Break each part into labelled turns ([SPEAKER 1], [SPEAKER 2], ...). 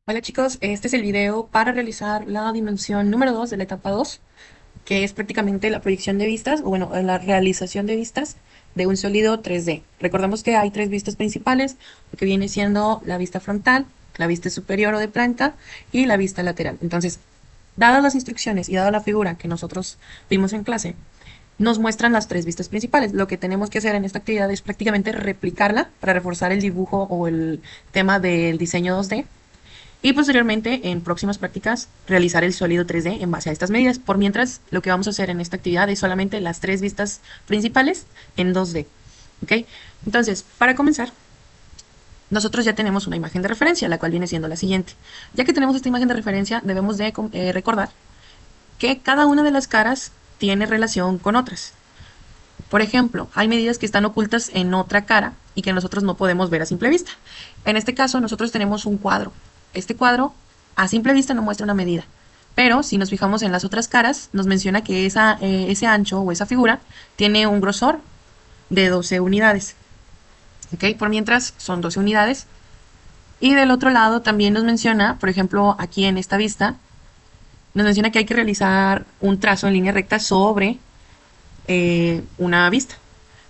[SPEAKER 1] Hola chicos, este es el video para realizar la dimensión número 2 de la etapa 2, que es prácticamente la proyección de vistas, o bueno, la realización de vistas de un sólido 3D. Recordemos que hay tres vistas principales, lo que viene siendo la vista frontal, la vista superior o de planta y la vista lateral. Entonces, dadas las instrucciones y dada la figura que nosotros vimos en clase, nos muestran las tres vistas principales. Lo que tenemos que hacer en esta actividad es prácticamente replicarla para reforzar el dibujo o el tema del diseño 2D y posteriormente en próximas prácticas realizar el sólido 3D en base a estas medidas. Por mientras, lo que vamos a hacer en esta actividad es solamente las tres vistas principales en 2D. ¿Ok? Entonces, para comenzar, nosotros ya tenemos una imagen de referencia, la cual viene siendo la siguiente. Ya que tenemos esta imagen de referencia, debemos de recordar que cada una de las caras tiene relación con otras. Por ejemplo, hay medidas que están ocultas en otra cara y que nosotros no podemos ver a simple vista. En este caso, nosotros tenemos un cuadro. Este cuadro a simple vista no muestra una medida, pero si nos fijamos en las otras caras, nos menciona que ese ancho o esa figura tiene un grosor de 12 unidades. ¿Ok? Por mientras son 12 unidades. Y del otro lado también nos menciona, por ejemplo, aquí en esta vista, nos menciona que hay que realizar un trazo en línea recta sobre una vista.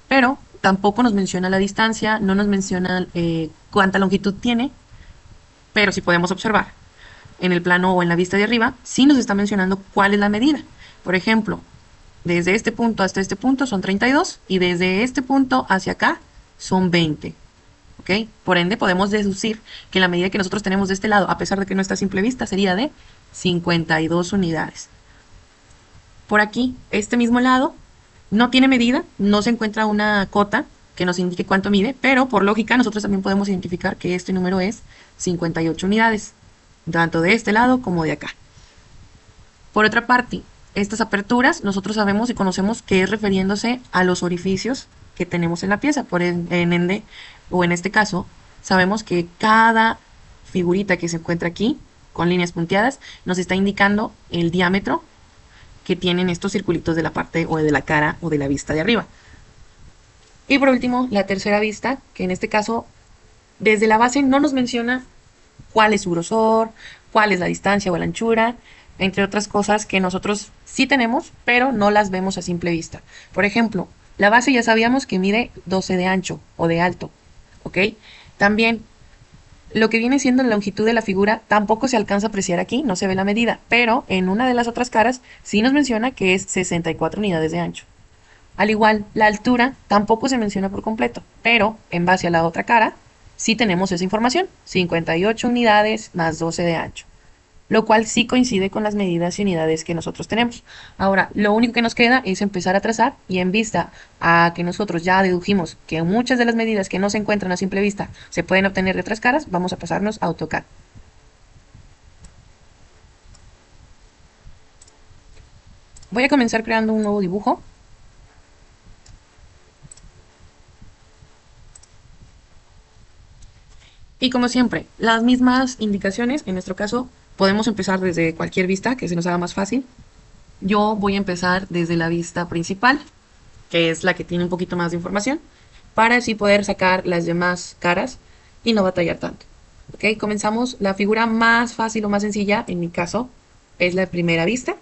[SPEAKER 1] Pero tampoco nos menciona la distancia, no nos menciona cuánta longitud tiene, pero si podemos observar en el plano o en la vista de arriba, sí nos está mencionando cuál es la medida. Por ejemplo, desde este punto hasta este punto son 32 y desde este punto hacia acá son 20. ¿Ok? Por ende, podemos deducir que la medida que nosotros tenemos de este lado, a pesar de que no está a simple vista, sería de 52 unidades. Por aquí, este mismo lado no tiene medida, no se encuentra una cota que nos indique cuánto mide, pero por lógica nosotros también podemos identificar que este número es 58 unidades, tanto de este lado como de acá. Por otra parte, estas aperturas nosotros sabemos y conocemos que es refiriéndose a los orificios que tenemos en la pieza, por ende, o en este caso, sabemos que cada figurita que se encuentra aquí, con líneas punteadas, nos está indicando el diámetro que tienen estos circulitos de la parte o de la cara o de la vista de arriba. Y por último, la tercera vista, que en este caso, desde la base no nos menciona cuál es su grosor, cuál es la distancia o la anchura, entre otras cosas que nosotros sí tenemos, pero no las vemos a simple vista. Por ejemplo, la base ya sabíamos que mide 12 de ancho o de alto, ¿ok? También lo que viene siendo la longitud de la figura tampoco se alcanza a apreciar aquí, no se ve la medida, pero en una de las otras caras sí nos menciona que es 64 unidades de ancho. Al igual, la altura tampoco se menciona por completo, pero en base a la otra cara sí tenemos esa información, 58 unidades más 12 de ancho, lo cual sí coincide con las medidas y unidades que nosotros tenemos. Ahora, lo único que nos queda es empezar a trazar y en vista a que nosotros ya dedujimos que muchas de las medidas que no se encuentran a simple vista se pueden obtener de otras caras, vamos a pasarnos a AutoCAD. Voy a comenzar creando un nuevo dibujo. Y como siempre, las mismas indicaciones, en nuestro caso, podemos empezar desde cualquier vista que se nos haga más fácil. Yo voy a empezar desde la vista principal, que es la que tiene un poquito más de información, para así poder sacar las demás caras y no batallar tanto. ¿Ok? Comenzamos la figura más fácil o más sencilla, en mi caso, es la primera vista,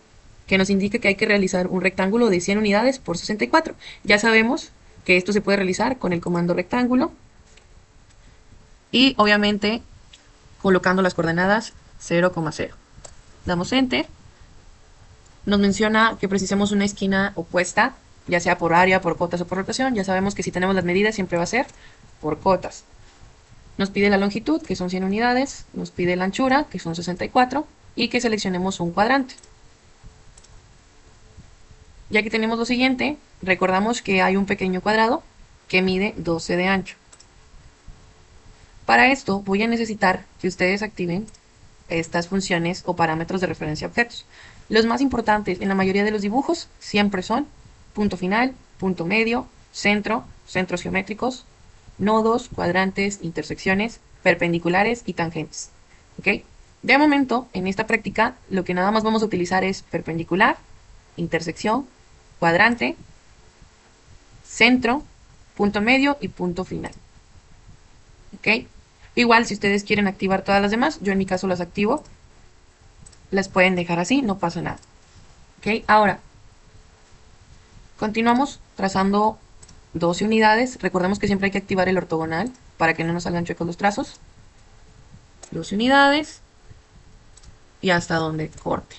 [SPEAKER 1] que nos indica que hay que realizar un rectángulo de 100 unidades por 64. Ya sabemos que esto se puede realizar con el comando rectángulo y obviamente colocando las coordenadas 0,0. Damos enter. Nos menciona que precisemos una esquina opuesta, ya sea por área, por cotas o por rotación. Ya sabemos que si tenemos las medidas siempre va a ser por cotas. Nos pide la longitud, que son 100 unidades. Nos pide la anchura, que son 64. Y que seleccionemos un cuadrante. Ya que tenemos lo siguiente, recordamos que hay un pequeño cuadrado que mide 12 de ancho. Para esto voy a necesitar que ustedes activen estas funciones o parámetros de referencia a objetos. Los más importantes en la mayoría de los dibujos siempre son punto final, punto medio, centro, centros geométricos, nodos, cuadrantes, intersecciones, perpendiculares y tangentes. ¿Ok? De momento, en esta práctica, lo que nada más vamos a utilizar es perpendicular, intersección, cuadrante, centro, punto medio y punto final. ¿Ok? Igual, si ustedes quieren activar todas las demás, yo en mi caso las activo, las pueden dejar así, no pasa nada. ¿Ok? Ahora, continuamos trazando 12 unidades. Recordemos que siempre hay que activar el ortogonal para que no nos salgan chuecos los trazos. 12 unidades y hasta donde corte.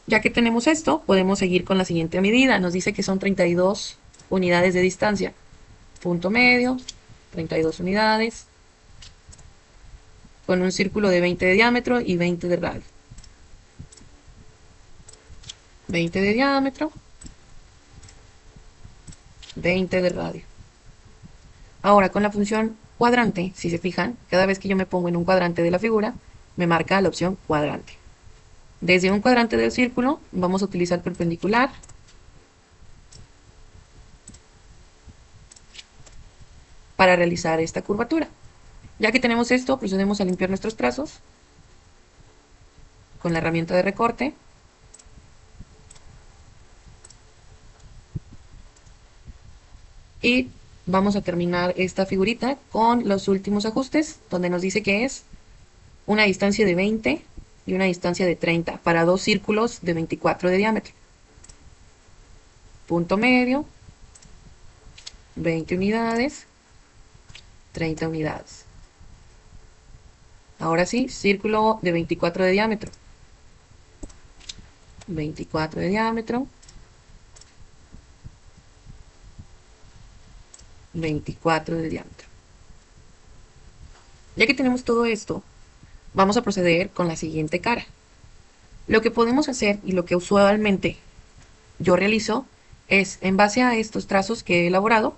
[SPEAKER 1] Ya que tenemos esto, podemos seguir con la siguiente medida. Nos dice que son 32 unidades de distancia. Punto medio, 32 unidades, con un círculo de 20 de diámetro y 20 de radio. 20 de diámetro, 20 de radio. Ahora, con la función cuadrante, si se fijan, cada vez que yo me pongo en un cuadrante de la figura, me marca la opción cuadrante. Desde un cuadrante del círculo, vamos a utilizar perpendicular. Para realizar esta curvatura. Ya que tenemos esto, procedemos a limpiar nuestros trazos con la herramienta de recorte. Y vamos a terminar esta figurita con los últimos ajustes, donde nos dice que es una distancia de 20 y una distancia de 30 para dos círculos de 24 de diámetro. Punto medio, 20 unidades, 30 unidades. Ahora sí, círculo de 24 de diámetro. 24 de diámetro. 24 de diámetro. Ya que tenemos todo esto, vamos a proceder con la siguiente cara. Lo que podemos hacer y lo que usualmente yo realizo es, en base a estos trazos que he elaborado,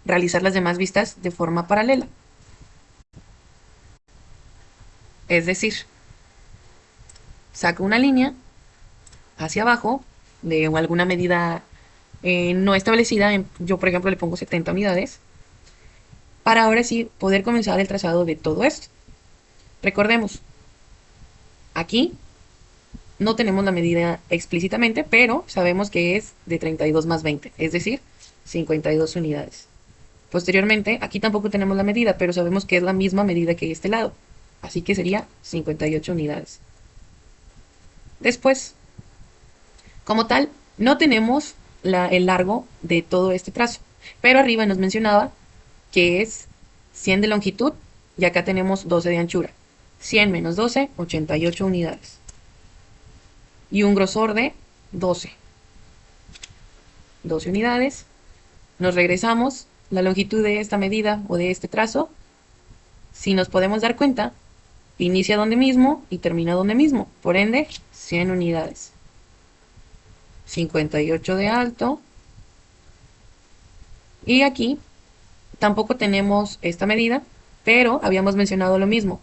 [SPEAKER 1] realizar las demás vistas de forma paralela. Es decir, saco una línea hacia abajo de alguna medida no establecida. Yo, por ejemplo, le pongo 70 unidades para ahora sí poder comenzar el trazado de todo esto. Recordemos, aquí no tenemos la medida explícitamente, pero sabemos que es de 32 más 20, es decir, 52 unidades. Posteriormente, aquí tampoco tenemos la medida, pero sabemos que es la misma medida que este lado, así que sería 58 unidades. Después, como tal, no tenemos el largo de todo este trazo, pero arriba nos mencionaba que es 100 de longitud y acá tenemos 12 de anchura. 100 menos 12, 88 unidades. Y un grosor de 12. 12 unidades. Nos regresamos. La longitud de esta medida o de este trazo, si nos podemos dar cuenta, inicia donde mismo y termina donde mismo. Por ende, 100 unidades. 58 de alto. Y aquí tampoco tenemos esta medida, pero habíamos mencionado lo mismo.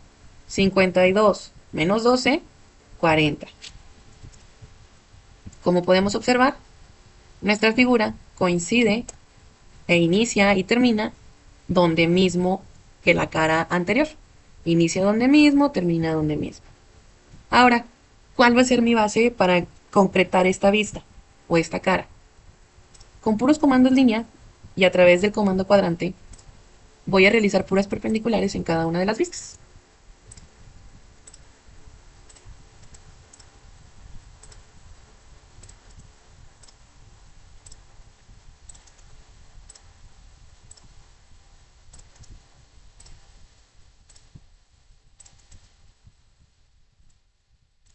[SPEAKER 1] 52 menos 12, 40. Como podemos observar, nuestra figura coincide e inicia y termina donde mismo que la cara anterior. Inicia donde mismo, termina donde mismo. Ahora, ¿cuál va a ser mi base para concretar esta vista o esta cara? Con puros comandos línea y a través del comando cuadrante voy a realizar puras perpendiculares en cada una de las vistas.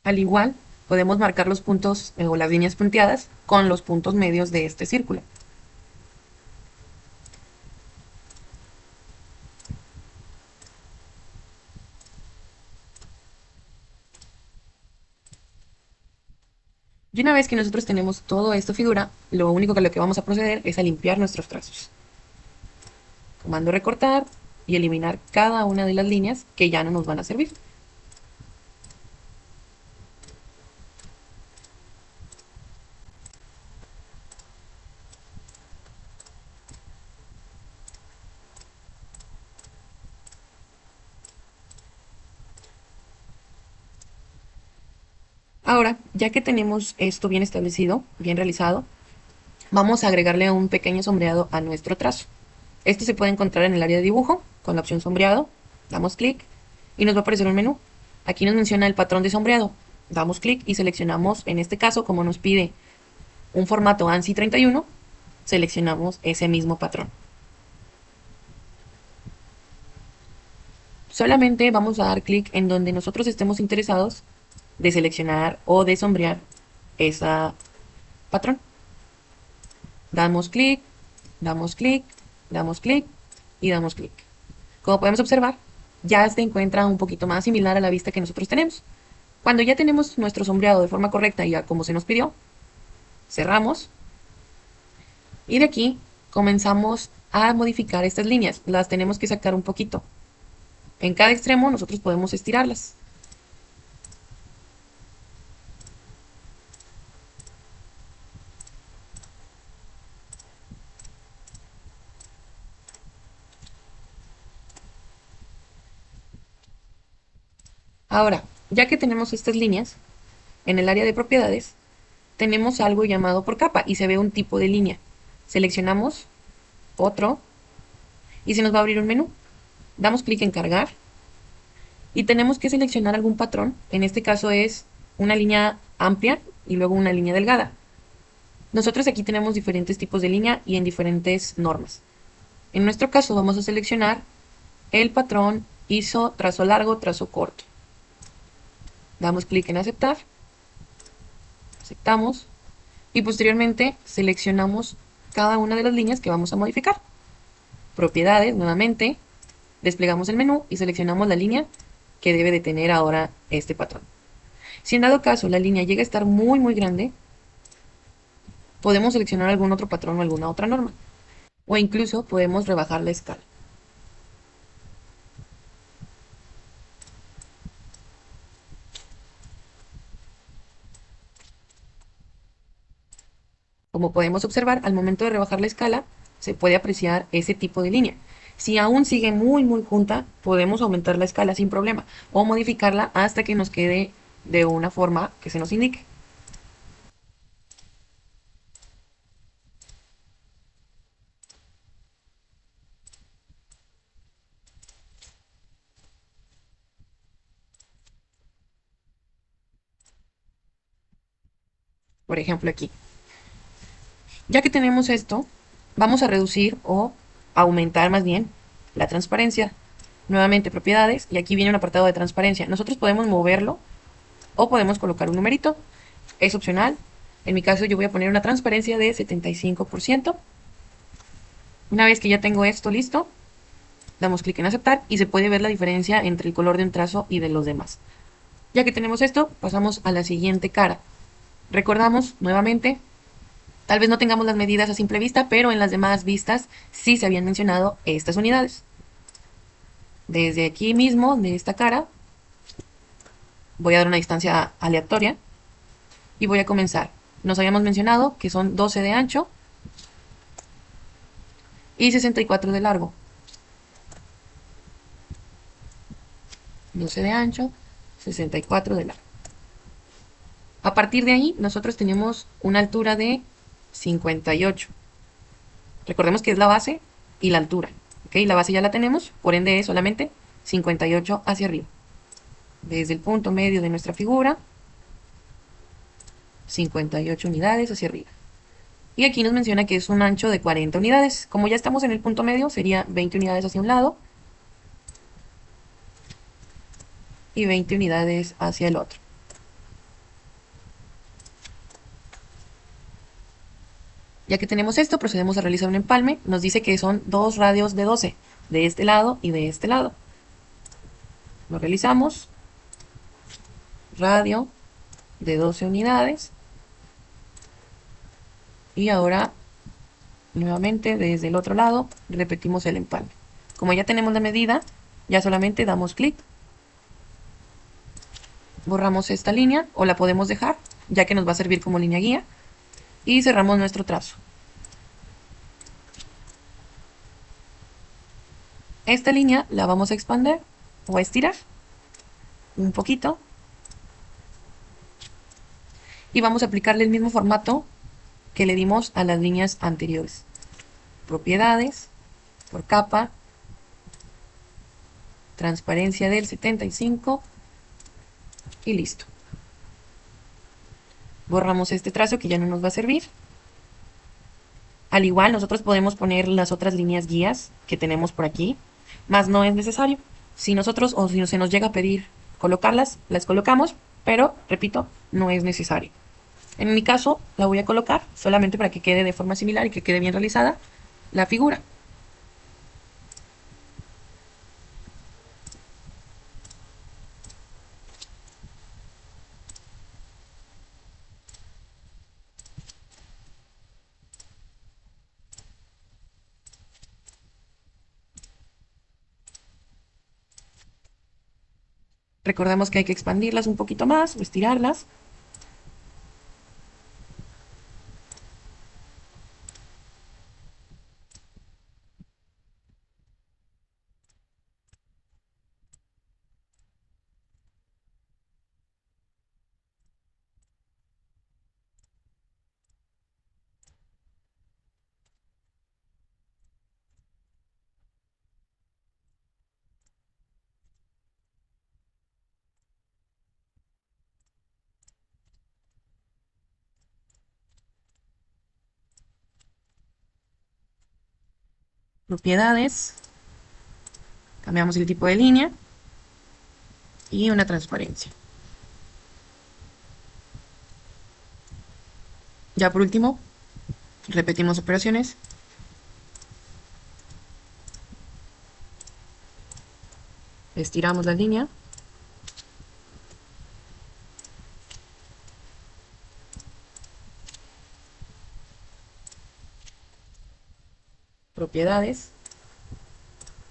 [SPEAKER 1] Al igual, podemos marcar los puntos o las líneas punteadas con los puntos medios de este círculo. Y una vez que nosotros tenemos todo esto figura, lo único que vamos a proceder es a limpiar nuestros trazos. Comando recortar y eliminar cada una de las líneas que ya no nos van a servir. Ahora, ya que tenemos esto bien establecido, bien realizado, vamos a agregarle un pequeño sombreado a nuestro trazo. Este se puede encontrar en el área de dibujo con la opción sombreado damos clic y nos va a aparecer un menú. Aquí nos menciona el patrón de sombreado. Damos clic y seleccionamos, en este caso, como nos pide un formato ANSI 31, seleccionamos ese mismo patrón. Solamente vamos a dar clic en donde nosotros estemos interesados de seleccionar o de sombrear ese patrón. Damos clic, damos clic, damos clic y damos clic. Como podemos observar, ya se encuentra un poquito más similar a la vista que nosotros tenemos. Cuando ya tenemos nuestro sombreado de forma correcta y a como se nos pidió, cerramos y de aquí comenzamos a modificar estas líneas. Las tenemos que sacar un poquito. En cada extremo nosotros podemos estirarlas. Ahora, ya que tenemos estas líneas, en el área de propiedades, tenemos algo llamado por capa y se ve un tipo de línea. Seleccionamos otro y se nos va a abrir un menú. Damos clic en cargar y tenemos que seleccionar algún patrón. En este caso es una línea amplia y luego una línea delgada. Nosotros aquí tenemos diferentes tipos de línea y en diferentes normas. En nuestro caso vamos a seleccionar el patrón ISO trazo largo, trazo corto. Damos clic en aceptar, aceptamos y posteriormente seleccionamos cada una de las líneas que vamos a modificar. Propiedades, nuevamente, desplegamos el menú y seleccionamos la línea que debe de tener ahora este patrón. Si en dado caso la línea llega a estar muy grande, podemos seleccionar algún otro patrón o alguna otra norma. O incluso podemos rebajar la escala. Como podemos observar, al momento de rebajar la escala, se puede apreciar ese tipo de línea. Si aún sigue muy junta, podemos aumentar la escala sin problema o modificarla hasta que nos quede de una forma que se nos indique. Por ejemplo, aquí. Ya que tenemos esto, vamos a reducir o aumentar más bien la transparencia. Nuevamente propiedades y aquí viene un apartado de transparencia. Nosotros podemos moverlo o podemos colocar un numerito. Es opcional. En mi caso yo voy a poner una transparencia de 75%. Una vez que ya tengo esto listo, damos clic en aceptar y se puede ver la diferencia entre el color de un trazo y de los demás. Ya que tenemos esto, pasamos a la siguiente cara. Recordamos nuevamente, tal vez no tengamos las medidas a simple vista, pero en las demás vistas sí se habían mencionado estas unidades. Desde aquí mismo, de esta cara, voy a dar una distancia aleatoria y voy a comenzar. Nos habíamos mencionado que son 12 de ancho y 64 de largo. 12 de ancho, 64 de largo. A partir de ahí, nosotros tenemos una altura de 58. Recordemos que es la base y la altura. ¿Ok? La base ya la tenemos, por ende es solamente 58 hacia arriba. Desde el punto medio de nuestra figura, 58 unidades hacia arriba. Y aquí nos menciona que es un ancho de 40 unidades. Como ya estamos en el punto medio, sería 20 unidades hacia un lado y 20 unidades hacia el otro. Ya que tenemos esto, procedemos a realizar un empalme. Nos dice que son dos radios de 12, de este lado y de este lado. Lo realizamos. Radio de 12 unidades. Y ahora, nuevamente, desde el otro lado, repetimos el empalme. Como ya tenemos la medida, ya solamente damos clic. Borramos esta línea o la podemos dejar, ya que nos va a servir como línea guía. Y cerramos nuestro trazo. Esta línea la vamos a expandir o a estirar un poquito. Y vamos a aplicarle el mismo formato que le dimos a las líneas anteriores. Propiedades, por capa, transparencia del 75 y listo. Borramos este trazo que ya no nos va a servir. Al igual, nosotros podemos poner las otras líneas guías que tenemos por aquí, más no es necesario. Si nosotros o si se nos llega a pedir colocarlas, las colocamos, pero repito, no es necesario. En mi caso, la voy a colocar solamente para que quede de forma similar y que quede bien realizada la figura. Recordemos que hay que expandirlas un poquito más o estirarlas. Propiedades, cambiamos el tipo de línea y una transparencia. Ya por último, repetimos operaciones. Estiramos la línea. Propiedades,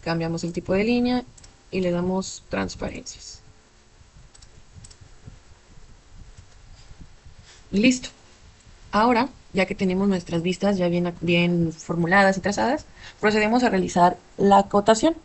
[SPEAKER 1] cambiamos el tipo de línea y le damos transparencias. Y listo. Ahora, ya que tenemos nuestras vistas ya bien formuladas y trazadas, procedemos a realizar la acotación.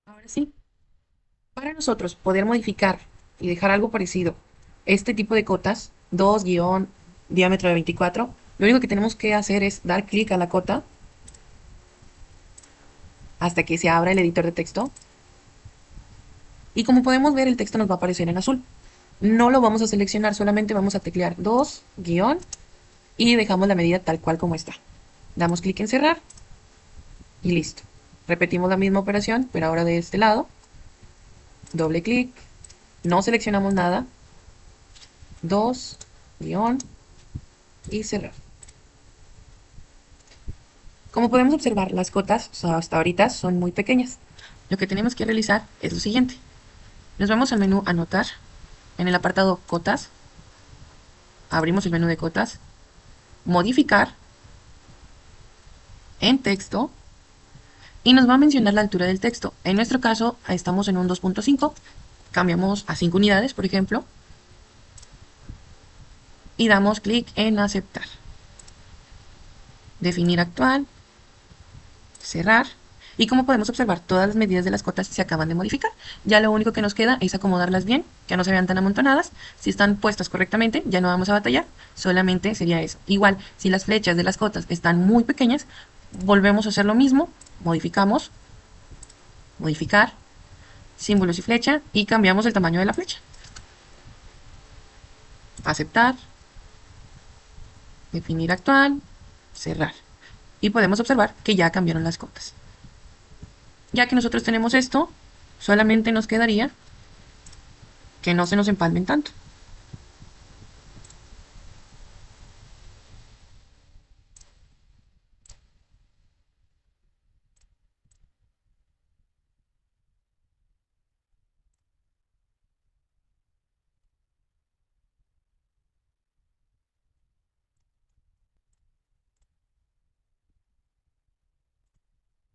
[SPEAKER 1] Ahora sí, para nosotros poder modificar y dejar algo parecido, este tipo de cotas, 2 guión diámetro de 24, lo único que tenemos que hacer es dar clic a la cota hasta que se abra el editor de texto. Y como podemos ver, el texto nos va a aparecer en azul. No lo vamos a seleccionar, solamente vamos a teclear 2 guión y dejamos la medida tal cual como está. Damos clic en cerrar y listo. Repetimos la misma operación, pero ahora de este lado. Doble clic, no seleccionamos nada, 2 guión y cerrar. Como podemos observar, las cotas hasta ahorita son muy pequeñas. Lo que tenemos que realizar es lo siguiente. Nos vamos al menú Anotar. En el apartado Cotas, abrimos el menú de cotas, Modificar, en texto, y nos va a mencionar la altura del texto. En nuestro caso, estamos en un 2.5, cambiamos a 5 unidades, por ejemplo, y damos clic en Aceptar. Definir actual, cerrar. Y como podemos observar, todas las medidas de las cotas se acaban de modificar. Ya lo único que nos queda es acomodarlas bien, que no se vean tan amontonadas. Si están puestas correctamente, ya no vamos a batallar. Solamente sería eso. Igual, si las flechas de las cotas están muy pequeñas, volvemos a hacer lo mismo. Modificamos, modificar, símbolos y flecha, y cambiamos el tamaño de la flecha. Aceptar, definir actual, cerrar. y podemos observar que ya cambiaron las cotas. Ya que nosotros tenemos esto, solamente nos quedaría que no se nos empalmen tanto.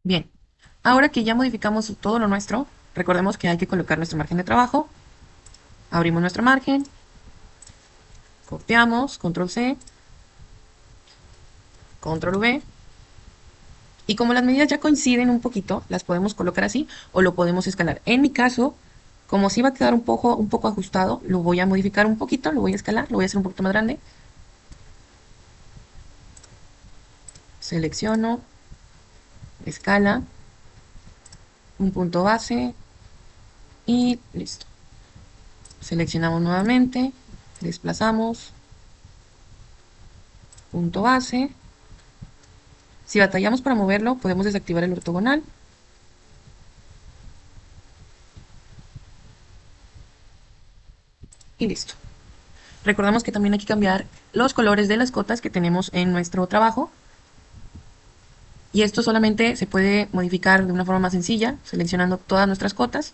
[SPEAKER 1] Bien, ahora que ya modificamos todo lo nuestro, recordemos que hay que colocar nuestro margen de trabajo. Abrimos nuestro margen, copiamos, control C, control V. Y como las medidas ya coinciden un poquito, las podemos colocar así o lo podemos escalar. En mi caso, como si va a quedar un poco ajustado, lo voy a modificar un poquito, lo voy a escalar, lo voy a hacer un poquito más grande. Selecciono, escala, un punto base y listo. Seleccionamos nuevamente, desplazamos, punto base. Si batallamos para moverlo, podemos desactivar el ortogonal. Y listo. Recordamos que también hay que cambiar los colores de las cotas que tenemos en nuestro trabajo. Y esto solamente se puede modificar de una forma más sencilla, seleccionando todas nuestras cotas.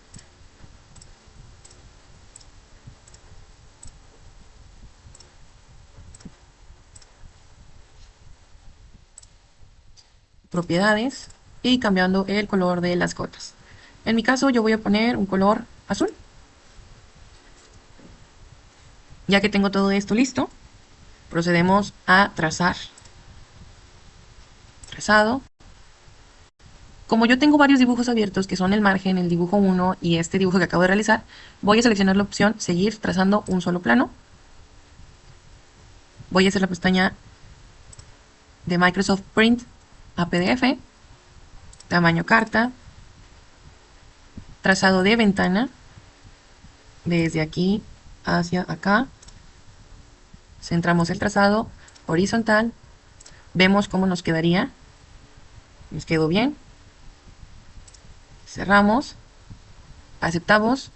[SPEAKER 1] Propiedades y cambiando el color de las cotas. En mi caso yo voy a poner un color azul. Ya que tengo todo esto listo, procedemos a trazar. Trazado. Como yo tengo varios dibujos abiertos que son el margen, el dibujo 1 y este dibujo que acabo de realizar, voy a seleccionar la opción seguir trazando un solo plano. Voy a hacer la pestaña de Microsoft Print a PDF, tamaño carta, trazado de ventana, desde aquí hacia acá, centramos el trazado horizontal, vemos cómo nos quedaría, nos quedó bien, cerramos, aceptamos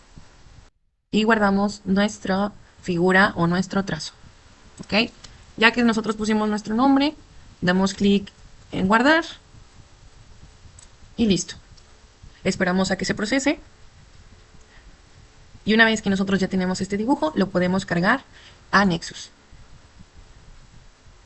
[SPEAKER 1] y guardamos nuestra figura o nuestro trazo. ¿Ok? Ya que nosotros pusimos nuestro nombre, damos clic en guardar y listo. Esperamos a que se procese. Y una vez que nosotros ya tenemos este dibujo, lo podemos cargar a Nexus.